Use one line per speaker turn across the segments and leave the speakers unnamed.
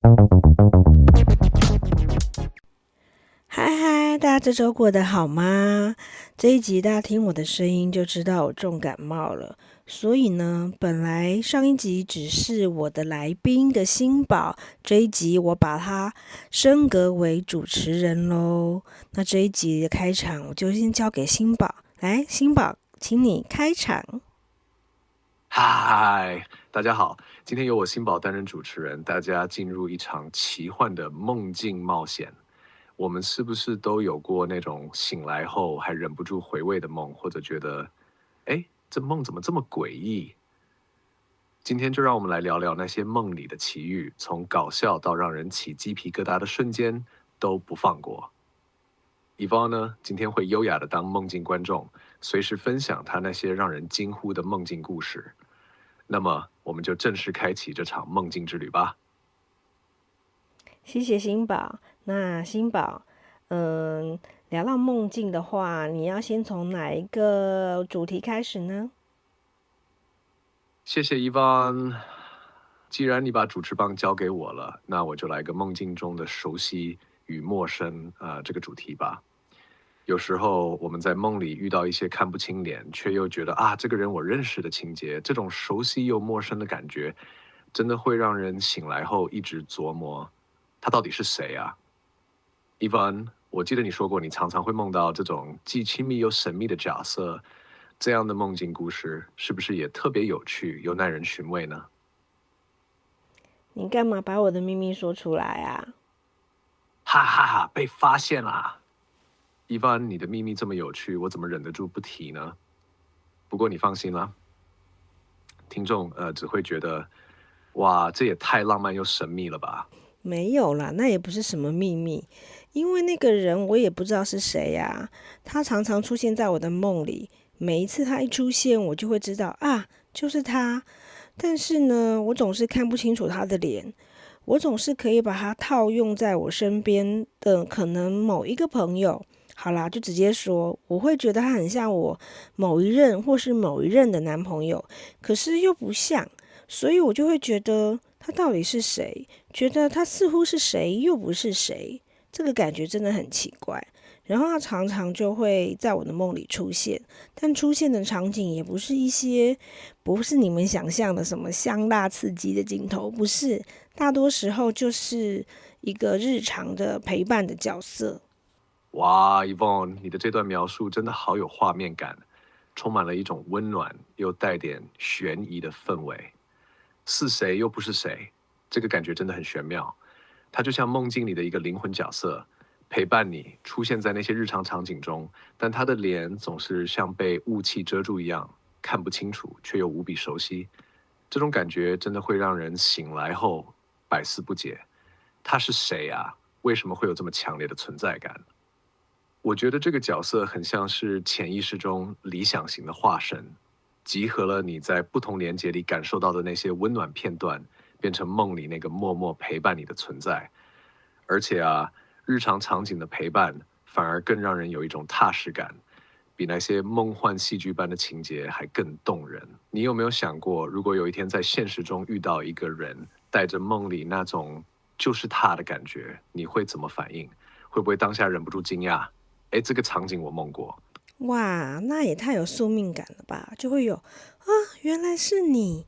嗨嗨，大家这周过得好吗？这一集大家听我的声音就知道我重感冒了，所以呢，本来上一集只是我的来宾的新宝，这一集我把他升格为主持人喽。那这一集的开场我就先交给新宝，来，新宝，请你开场。
嗨，大家好，今天由我新宝担任主持人，大家进入一场奇幻的梦境冒险。我们是不是都有过那种醒来后还忍不住回味的梦，或者觉得，哎，这梦怎么这么诡异？今天就让我们来聊聊那些梦里的奇遇，从搞笑到让人起鸡皮疙瘩的瞬间都不放过。以方呢，今天会优雅的当梦境观众，随时分享他那些让人惊呼的梦境故事。那么，我们就正式开启这场梦境之旅吧。
谢谢新宝。那新宝，聊到梦境的话，你要先从哪一个主题开始呢？
谢谢伊万。既然你把主持棒交给我了，那我就来个梦境中的熟悉与陌生这个主题吧。有时候我们在梦里遇到一些看不清脸，却又觉得这个人我认识的情节，这种熟悉又陌生的感觉，真的会让人醒来后一直琢磨，他到底是谁啊？伊凡，我记得你说过，你常常会梦到这种既亲密又神秘的角色，这样的梦境故事是不是也特别有趣又耐人寻味呢？
你干嘛把我的秘密说出来啊？
哈哈哈，被发现啦！伊凡，你的秘密这么有趣，我怎么忍得住不提呢？不过你放心啦，听众只会觉得，哇，这也太浪漫又神秘了吧？
没有啦，那也不是什么秘密，因为那个人我也不知道是谁呀。他常常出现在我的梦里，每一次他一出现，我就会知道啊，就是他。但是呢，我总是看不清楚他的脸，我总是可以把他套用在我身边的可能某一个朋友。好啦，就直接说，我会觉得他很像我某一任或是某一任的男朋友，可是又不像，所以我就会觉得他到底是谁？觉得他似乎是谁，又不是谁，这个感觉真的很奇怪。然后他常常就会在我的梦里出现，但出现的场景也不是一些，不是你们想象的什么香辣刺激的镜头，不是，大多时候就是一个日常的陪伴的角色。
哇，Yvonne，你的这段描述真的好有画面感，充满了一种温暖又带点悬疑的氛围。是谁又不是谁，这个感觉真的很玄妙。他就像梦境里的一个灵魂角色，陪伴你出现在那些日常场景中，但他的脸总是像被雾气遮住一样，看不清楚，却又无比熟悉。这种感觉真的会让人醒来后百思不解，他是谁啊？为什么会有这么强烈的存在感？我觉得这个角色很像是潜意识中理想型的化身，集合了你在不同连结里感受到的那些温暖片段，变成梦里那个默默陪伴你的存在。而且日常场景的陪伴反而更让人有一种踏实感，比那些梦幻戏剧般的情节还更动人。你有没有想过，如果有一天在现实中遇到一个人，带着梦里那种就是他的感觉，你会怎么反应？会不会当下忍不住惊讶？哎，这个场景我梦过。
哇，那也太有宿命感了吧？就会有啊，原来是你，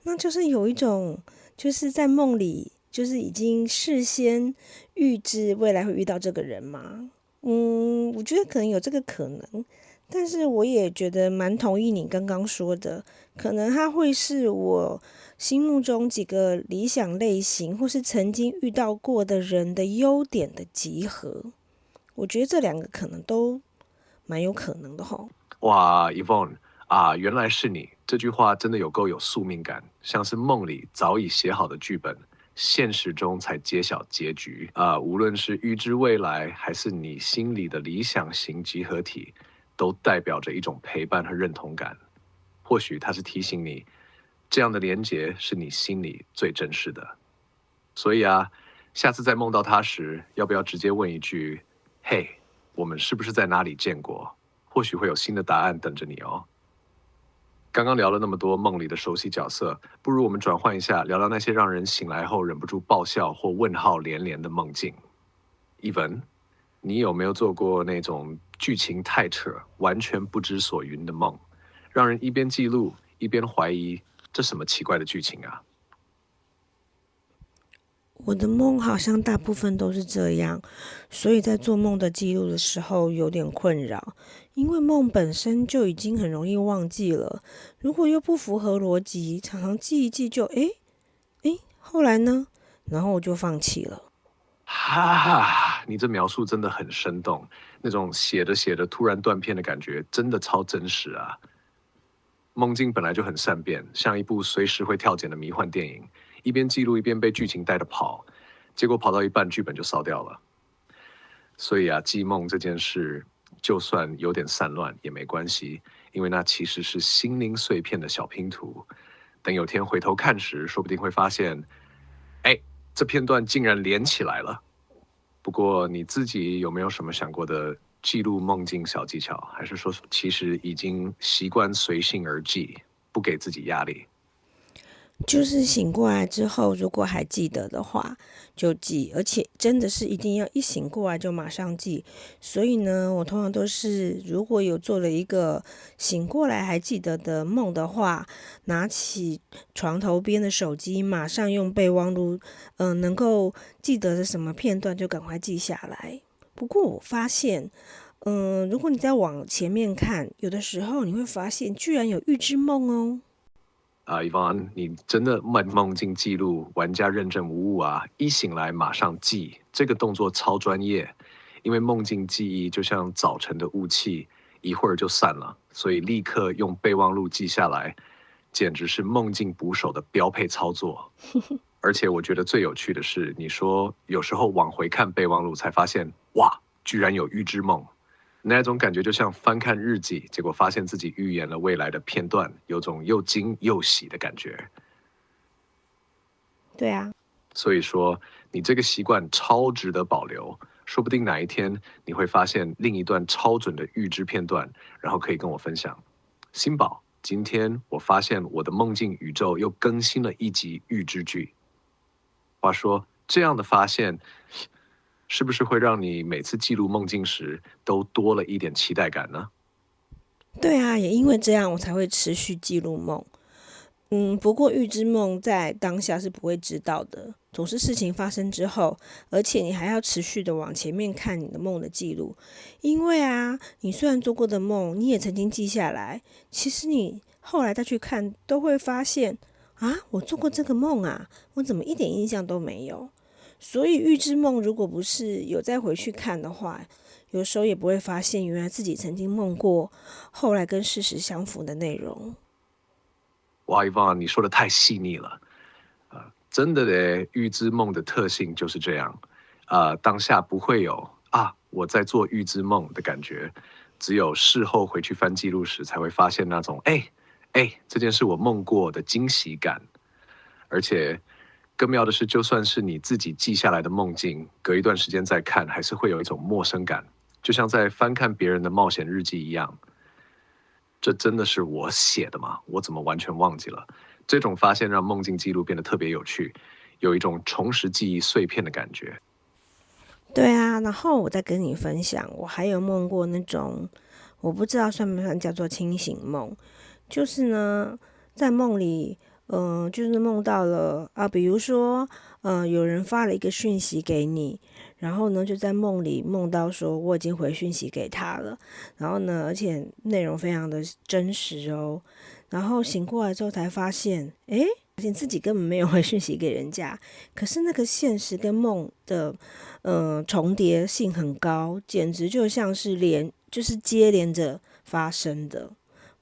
那就是有一种就是在梦里，就是已经事先预知未来会遇到这个人嘛。我觉得可能有这个可能，但是我也觉得蛮同意你刚刚说的，可能他会是我心目中几个理想类型，或是曾经遇到过的人的优点的集合。我觉得这两个可能都蛮有可能的吼。
哇，Yvonne 原来是你，这句话真的有够有宿命感，像是梦里早已写好的剧本，现实中才揭晓结局无论是预知未来，还是你心里的理想型集合体，都代表着一种陪伴和认同感。或许它是提醒你，这样的连结是你心里最真实的。所以下次在梦到他时，要不要直接问一句：“嘿，我们是不是在哪里见过？”或许会有新的答案等着你哦。刚刚聊了那么多梦里的熟悉角色，不如我们转换一下，聊聊那些让人醒来后忍不住爆笑或问号连连的梦境。伊文，你有没有做过那种剧情太扯、完全不知所云的梦，让人一边记录一边怀疑这什么奇怪的剧情啊？
我的梦好像大部分都是这样，所以在做梦的记录的时候有点困扰，因为梦本身就已经很容易忘记了，如果又不符合逻辑，常常记一记就后来呢？然后我就放弃了。
哈哈，你这描述真的很生动，那种写着写着突然断片的感觉，真的超真实啊！梦境本来就很善变，像一部随时会跳剪的迷幻电影，一边记录一边被剧情带着跑，结果跑到一半剧本就烧掉了。所以啊，记梦这件事，就算有点散乱也没关系，因为那其实是心灵碎片的小拼图。等有天回头看时，说不定会发现，哎，这片段竟然连起来了。不过你自己有没有什么想过的记录梦境小技巧？还是说其实已经习惯随性而记，不给自己压力？
就是醒过来之后，如果还记得的话，就记，而且真的是一定要一醒过来就马上记。所以呢，我通常都是如果有做了一个醒过来还记得的梦的话，拿起床头边的手机，马上用备忘录，能够记得的什么片段就赶快记下来。不过我发现，如果你再往前面看，有的时候你会发现，居然有预知梦哦。
Yvonne，你真的梦境记录，玩家认证无误啊！一醒来马上记，这个动作超专业。因为梦境记忆就像早晨的雾气，一会儿就散了，所以立刻用备忘录记下来，简直是梦境捕手的标配操作。而且我觉得最有趣的是，你说有时候往回看备忘录才发现，哇，居然有预知梦。那种感觉就像翻看日记，结果发现自己预言了未来的片段，有种又惊又喜的感觉。
对啊。
所以说，你这个习惯超值得保留，说不定哪一天你会发现另一段超准的预知片段，然后可以跟我分享。新宝，今天我发现我的梦境宇宙又更新了一集预知剧。话说，这样的发现是不是会让你每次记录梦境时都多了一点期待感呢？
对啊，也因为这样，我才会持续记录梦。不过预知梦在当下是不会知道的，总是事情发生之后，而且你还要持续的往前面看你的梦的记录，因为啊，你虽然做过的梦，你也曾经记下来，其实你后来再去看，都会发现啊，我做过这个梦啊，我怎么一点印象都没有？所以预知梦如果不是有再回去看的话，有时候也不会发现原来自己曾经梦过，后来跟事实相符的内容。
哇，Yvonne，你说的太细腻了。真的嘞，预知梦的特性就是这样。当下不会有我在做预知梦的感觉，只有事后回去翻记录时才会发现那种这件事我梦过的惊喜感。而且更妙的是，就算是你自己记下来的梦境，隔一段时间再看，还是会有一种陌生感，就像在翻看别人的冒险日记一样。这真的是我写的吗？我怎么完全忘记了？这种发现让梦境记录变得特别有趣，有一种重拾记忆碎片的感觉。
对啊，然后我再跟你分享，我还有梦过那种，我不知道算不算叫做清醒梦，就是呢，在梦里，就是梦到了啊，比如说，有人发了一个讯息给你，然后呢，就在梦里梦到说我已经回讯息给他了，然后呢，而且内容非常的真实哦，然后醒过来之后才发现，发现自己根本没有回讯息给人家，可是那个现实跟梦的，重叠性很高，简直就像是就是接连着发生的，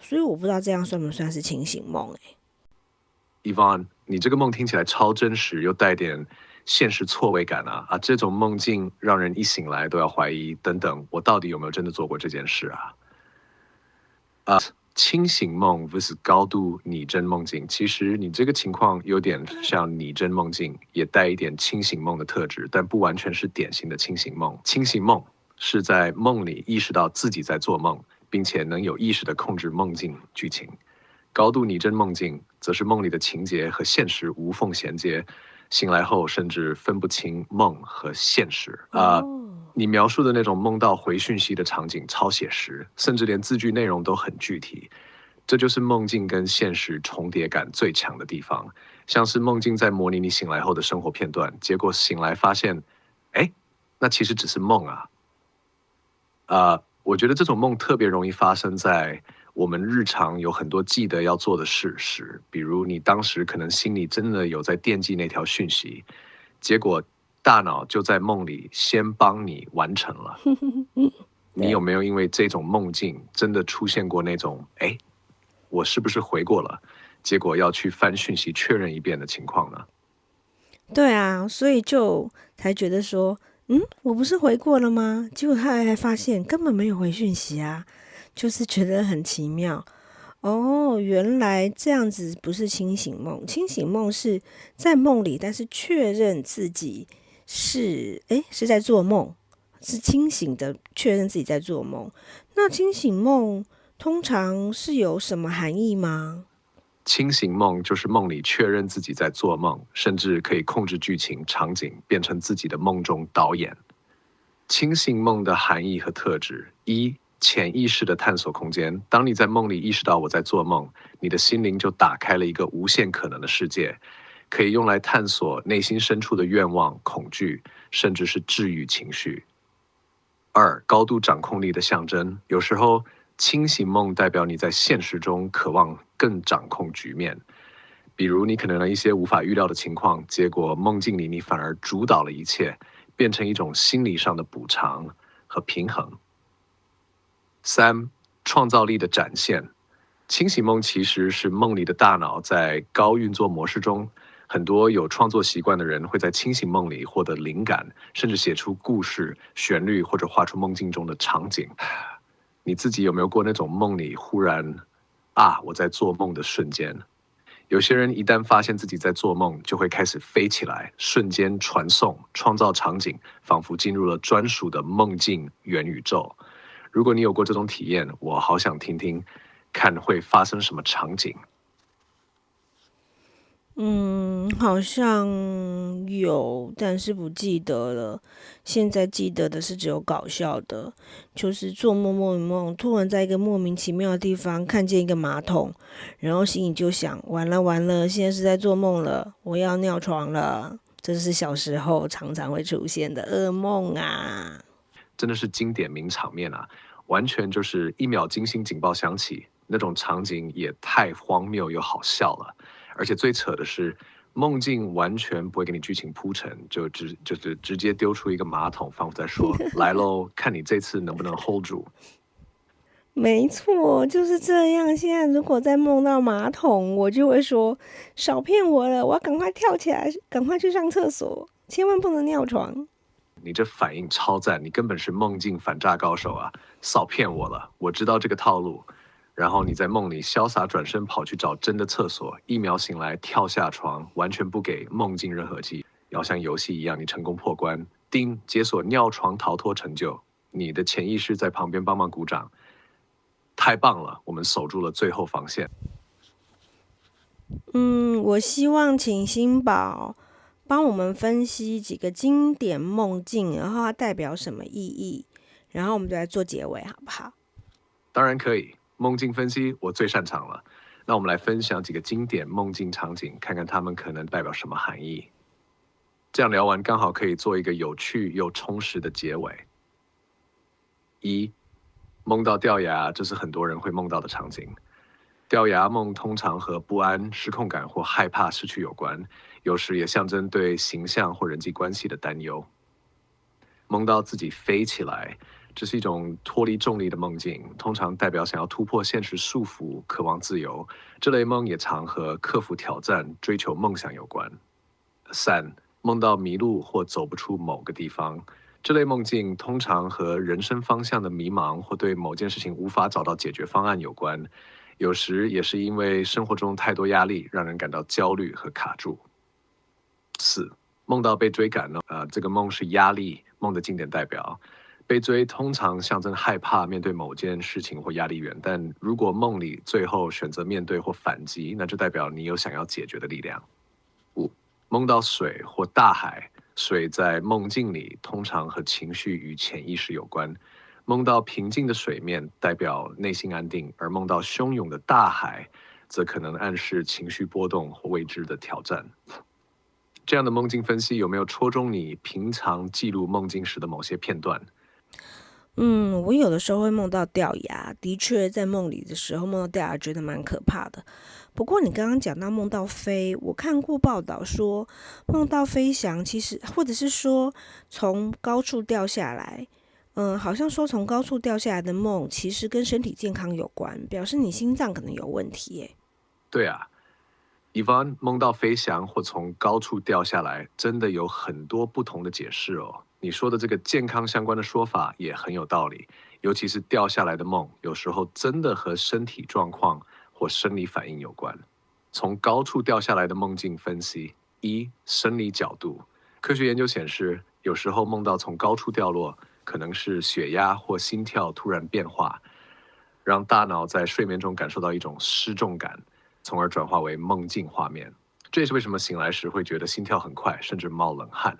所以我不知道这样算不算是清醒梦
Yvonne，你这个梦听起来超真实，又带点现实错位感啊！这种梦境让人一醒来都要怀疑，等等，我到底有没有真的做过这件事啊？清醒梦 vs 高度拟真梦境，其实你这个情况有点像拟真梦境，也带一点清醒梦的特质，但不完全是典型的清醒梦。清醒梦是在梦里意识到自己在做梦，并且能有意识的控制梦境剧情。高度拟真梦境则是梦里的情节和现实无缝衔接，醒来后甚至分不清梦和现实。你描述的那种梦到回讯息的场景超写实，甚至连字句内容都很具体。这就是梦境跟现实重叠感最强的地方，像是梦境在模拟你醒来后的生活片段，结果醒来发现，哎，那其实只是梦啊。我觉得这种梦特别容易发生在我们日常有很多记得要做的事时，比如你当时可能心里真的有在惦记那条讯息，结果大脑就在梦里先帮你完成了。你有没有因为这种梦境真的出现过那种，哎，我是不是回过了，结果要去翻讯息确认一遍的情况呢？
对啊，所以就才觉得说，我不是回过了吗？结果他还发现根本没有回讯息啊，就是觉得很奇妙。哦，原来这样子不是清醒梦，清醒梦是在梦里，但是确认自己是在做梦，是清醒的确认自己在做梦。那清醒梦通常是有什么含义吗？
清醒梦就是梦里确认自己在做梦，甚至可以控制剧情、场景，变成自己的梦中导演。清醒梦的含义和特质：一、潜意识的探索空间。当你在梦里意识到我在做梦，你的心灵就打开了一个无限可能的世界，可以用来探索内心深处的愿望、恐惧，甚至是治愈情绪。二、高度掌控力的象征。有时候，清醒梦代表你在现实中渴望更掌控局面，比如你可能有一些无法预料的情况，结果梦境里你反而主导了一切，变成一种心理上的补偿和平衡。三、创造力的展现。清醒梦其实是梦里的大脑在高运作模式中，很多有创作习惯的人会在清醒梦里获得灵感，甚至写出故事、旋律或者画出梦境中的场景。你自己有没有过那种梦里忽然我在做梦的瞬间？有些人一旦发现自己在做梦，就会开始飞起来，瞬间传送，创造场景，仿佛进入了专属的梦境元宇宙。如果你有过这种体验，我好想听听，看会发生什么场景。
好像有，但是不记得了。现在记得的是只有搞笑的，就是做梦一梦，突然在一个莫名其妙的地方看见一个马桶，然后心里就想：完了完了，现在是在做梦了，我要尿床了。这是小时候常常会出现的噩梦啊！
真的是经典名场面啊，完全就是一秒惊心警报响起，那种场景也太荒谬又好笑了。而且最扯的是，梦境完全不会给你剧情铺陈，就是直接丢出一个马桶，仿佛在说来喽，看你这次能不能 hold 住。
没错，就是这样。现在如果再梦到马桶，我就会说少骗我了，我要赶快跳起来，赶快去上厕所，千万不能尿床。
你这反应超赞，你根本是梦境反诈高手啊！少骗我了，我知道这个套路。然后你在梦里潇洒转身跑去找真的厕所，一秒醒来跳下床，完全不给梦境任何记忆，要像游戏一样，你成功破关，叮，解锁尿床逃脱成就，你的潜意识在旁边帮忙鼓掌，太棒了，我们守住了最后防线。
我希望请新宝帮我们分析几个经典梦境，然后它代表什么意义，然后我们就来做结尾，好不好？
当然可以，梦境分析我最擅长了。那我们来分享几个经典梦境场景，看看它们可能代表什么含义。这样聊完，刚好可以做一个有趣又充实的结尾。一、梦到掉牙，这是很多人会梦到的场景。掉牙梦通常和不安、失控感或害怕失去有关，有时也象征对形象或人际关系的担忧。梦到自己飞起来，这是一种脱离重力的梦境，通常代表想要突破现实束缚，渴望自由。这类梦也常和克服挑战、追求梦想有关。三、梦到迷路或走不出某个地方，这类梦境通常和人生方向的迷茫或对某件事情无法找到解决方案有关，有时也是因为生活中太多压力，让人感到焦虑和卡住。四、梦到被追赶呢？这个梦是压力梦的经典代表。被追通常象征害怕面对某件事情或压力源，但如果梦里最后选择面对或反击，那就代表你有想要解决的力量。五，梦到水或大海，水在梦境里通常和情绪与潜意识有关。梦到平静的水面代表内心安定，而梦到汹涌的大海，则可能暗示情绪波动或未知的挑战。这样的梦境分析有没有戳中你平常记录梦境时的某些片段？
我有的时候会梦到掉牙，的确在梦里的时候梦到掉牙，觉得蛮可怕的。不过你刚刚讲到梦到飞，我看过报道说，梦到飞翔其实或者是说从高处掉下来，好像说从高处掉下来的梦，其实跟身体健康有关，表示你心脏可能有问题耶。
对啊，Yvonne 梦到飞翔或从高处掉下来，真的有很多不同的解释哦。你说的这个健康相关的说法也很有道理，尤其是掉下来的梦，有时候真的和身体状况或生理反应有关。从高处掉下来的梦境分析：一、生理角度。科学研究显示，有时候梦到从高处掉落，可能是血压或心跳突然变化，让大脑在睡眠中感受到一种失重感，从而转化为梦境画面。这也是为什么醒来时会觉得心跳很快，甚至冒冷汗。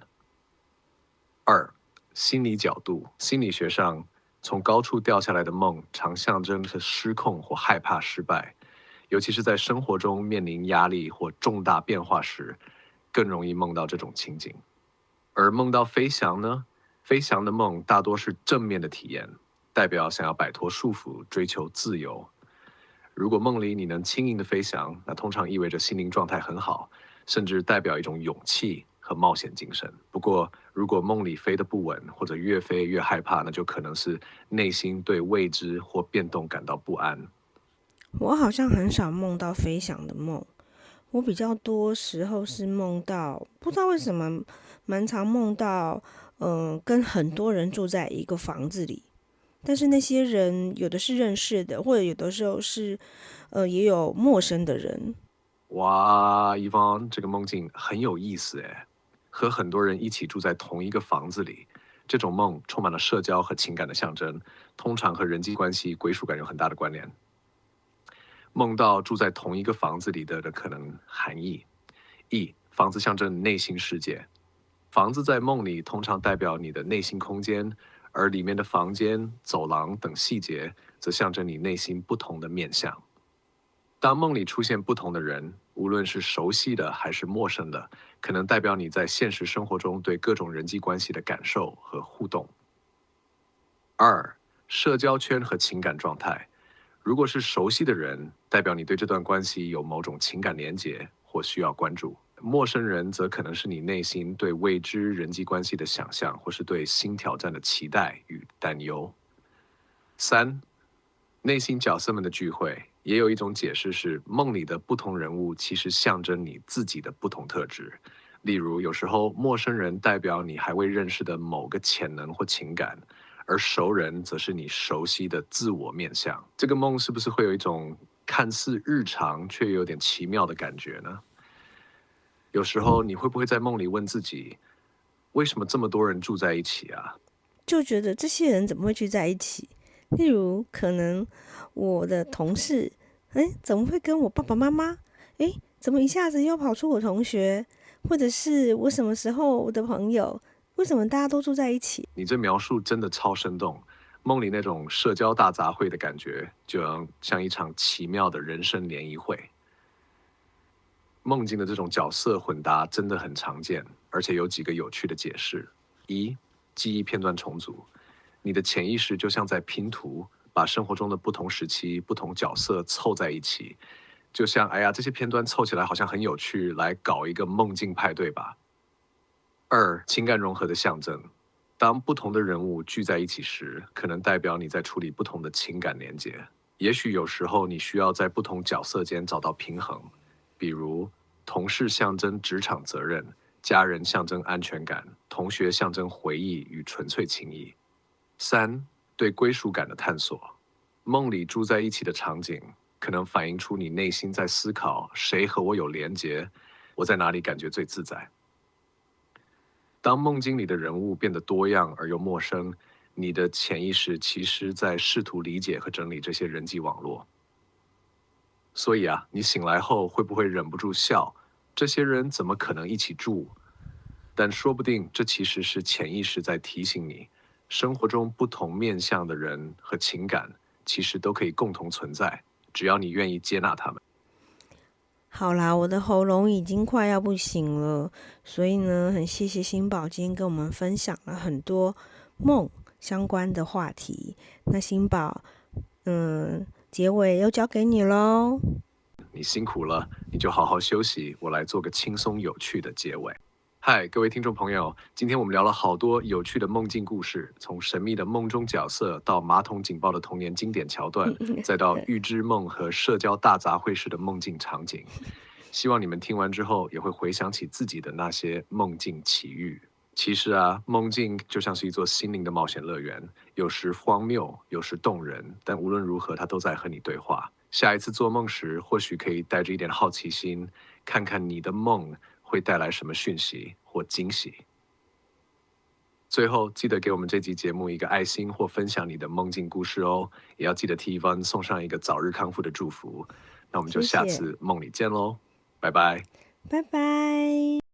二、心理角度。心理学上，从高处掉下来的梦常象征着失控或害怕失败，尤其是在生活中面临压力或重大变化时，更容易梦到这种情景。而梦到飞翔呢？飞翔的梦大多是正面的体验，代表想要摆脱束缚，追求自由。如果梦里你能轻盈的飞翔，那通常意味着心灵状态很好，甚至代表一种勇气和冒险精神。不过，如果梦里飞得不稳，或者越飞越害怕，那就可能是内心对未知或变动感到不安。
我好像很少梦到飞翔的梦，我比较多时候是梦到，不知道为什么，蛮常梦到，跟很多人住在一个房子里，但是那些人有的是认识的，或者有的时候是，也有陌生的人。
哇，伊芳，这个梦境很有意思诶，和很多人一起住在同一个房子里，这种梦充满了社交和情感的象征，通常和人际关系、归属感有很大的关联。梦到住在同一个房子里的可能含义：一、房子象征内心世界，房子在梦里通常代表你的内心空间，而里面的房间、走廊等细节则象征你内心不同的面向。当梦里出现不同的人，无论是熟悉的还是陌生的，可能代表你在现实生活中对各种人际关系的感受和互动。二、社交圈和情感状态。如果是熟悉的人，代表你对这段关系有某种情感连结或需要关注；陌生人则可能是你内心对未知人际关系的想象，或是对新挑战的期待与担忧。三、内心角色们的聚会，也有一种解释是，梦里的不同人物其实象征你自己的不同特质。例如，有时候陌生人代表你还未认识的某个潜能或情感，而熟人则是你熟悉的自我面向。这个梦是不是会有一种看似日常却有点奇妙的感觉呢？有时候你会不会在梦里问自己，为什么这么多人住在一起啊？
就觉得这些人怎么会聚在一起？例如，可能我的同事，怎么会跟我爸爸妈妈？怎么一下子又跑出我同学？或者是我什么时候我的朋友？为什么大家都住在一起？
你这描述真的超生动，梦里那种社交大杂烩的感觉，就像一场奇妙的人生联谊会。梦境的这种角色混搭真的很常见，而且有几个有趣的解释：一、记忆片段重组，你的潜意识就像在拼图，把生活中的不同时期、不同角色凑在一起，就像哎呀，这些片段凑起来好像很有趣，来搞一个梦境派对吧。二、情感融合的象征，当不同的人物聚在一起时，可能代表你在处理不同的情感连接。也许有时候你需要在不同角色间找到平衡，比如同事象征职场责任，家人象征安全感，同学象征回忆与纯粹情谊。三、对归属感的探索，梦里住在一起的场景，可能反映出你内心在思考谁和我有连结，我在哪里感觉最自在。当梦境里的人物变得多样而又陌生，你的潜意识其实在试图理解和整理这些人际网络。所以啊，你醒来后会不会忍不住笑？这些人怎么可能一起住？但说不定这其实是潜意识在提醒你，生活中不同面向的人和情感其实都可以共同存在，只要你愿意接纳他们。
好啦，我的喉咙已经快要不行了，所以呢，很谢谢新宝今天跟我们分享了很多梦相关的话题。那新宝，结尾又交给你喽。
你辛苦了，你就好好休息，我来做个轻松有趣的结尾。嗨，各位听众朋友，今天我们聊了好多有趣的梦境故事，从神秘的梦中角色到马桶警报的童年经典桥段，再到预知梦和社交大杂烩式的梦境场景。希望你们听完之后也会回想起自己的那些梦境奇遇。其实啊，梦境就像是一座心灵的冒险乐园，有时荒谬，有时动人，但无论如何，它都在和你对话。下一次做梦时，或许可以带着一点好奇心，看看你的梦会带来什么讯息或惊喜。最后，记得给我们这集节目一个爱心或分享你的梦境故事哦，也要记得替 Yvonne 送上一个早日康复的祝福。那我们就下
谢谢，
次梦里见喽，拜拜。
拜拜。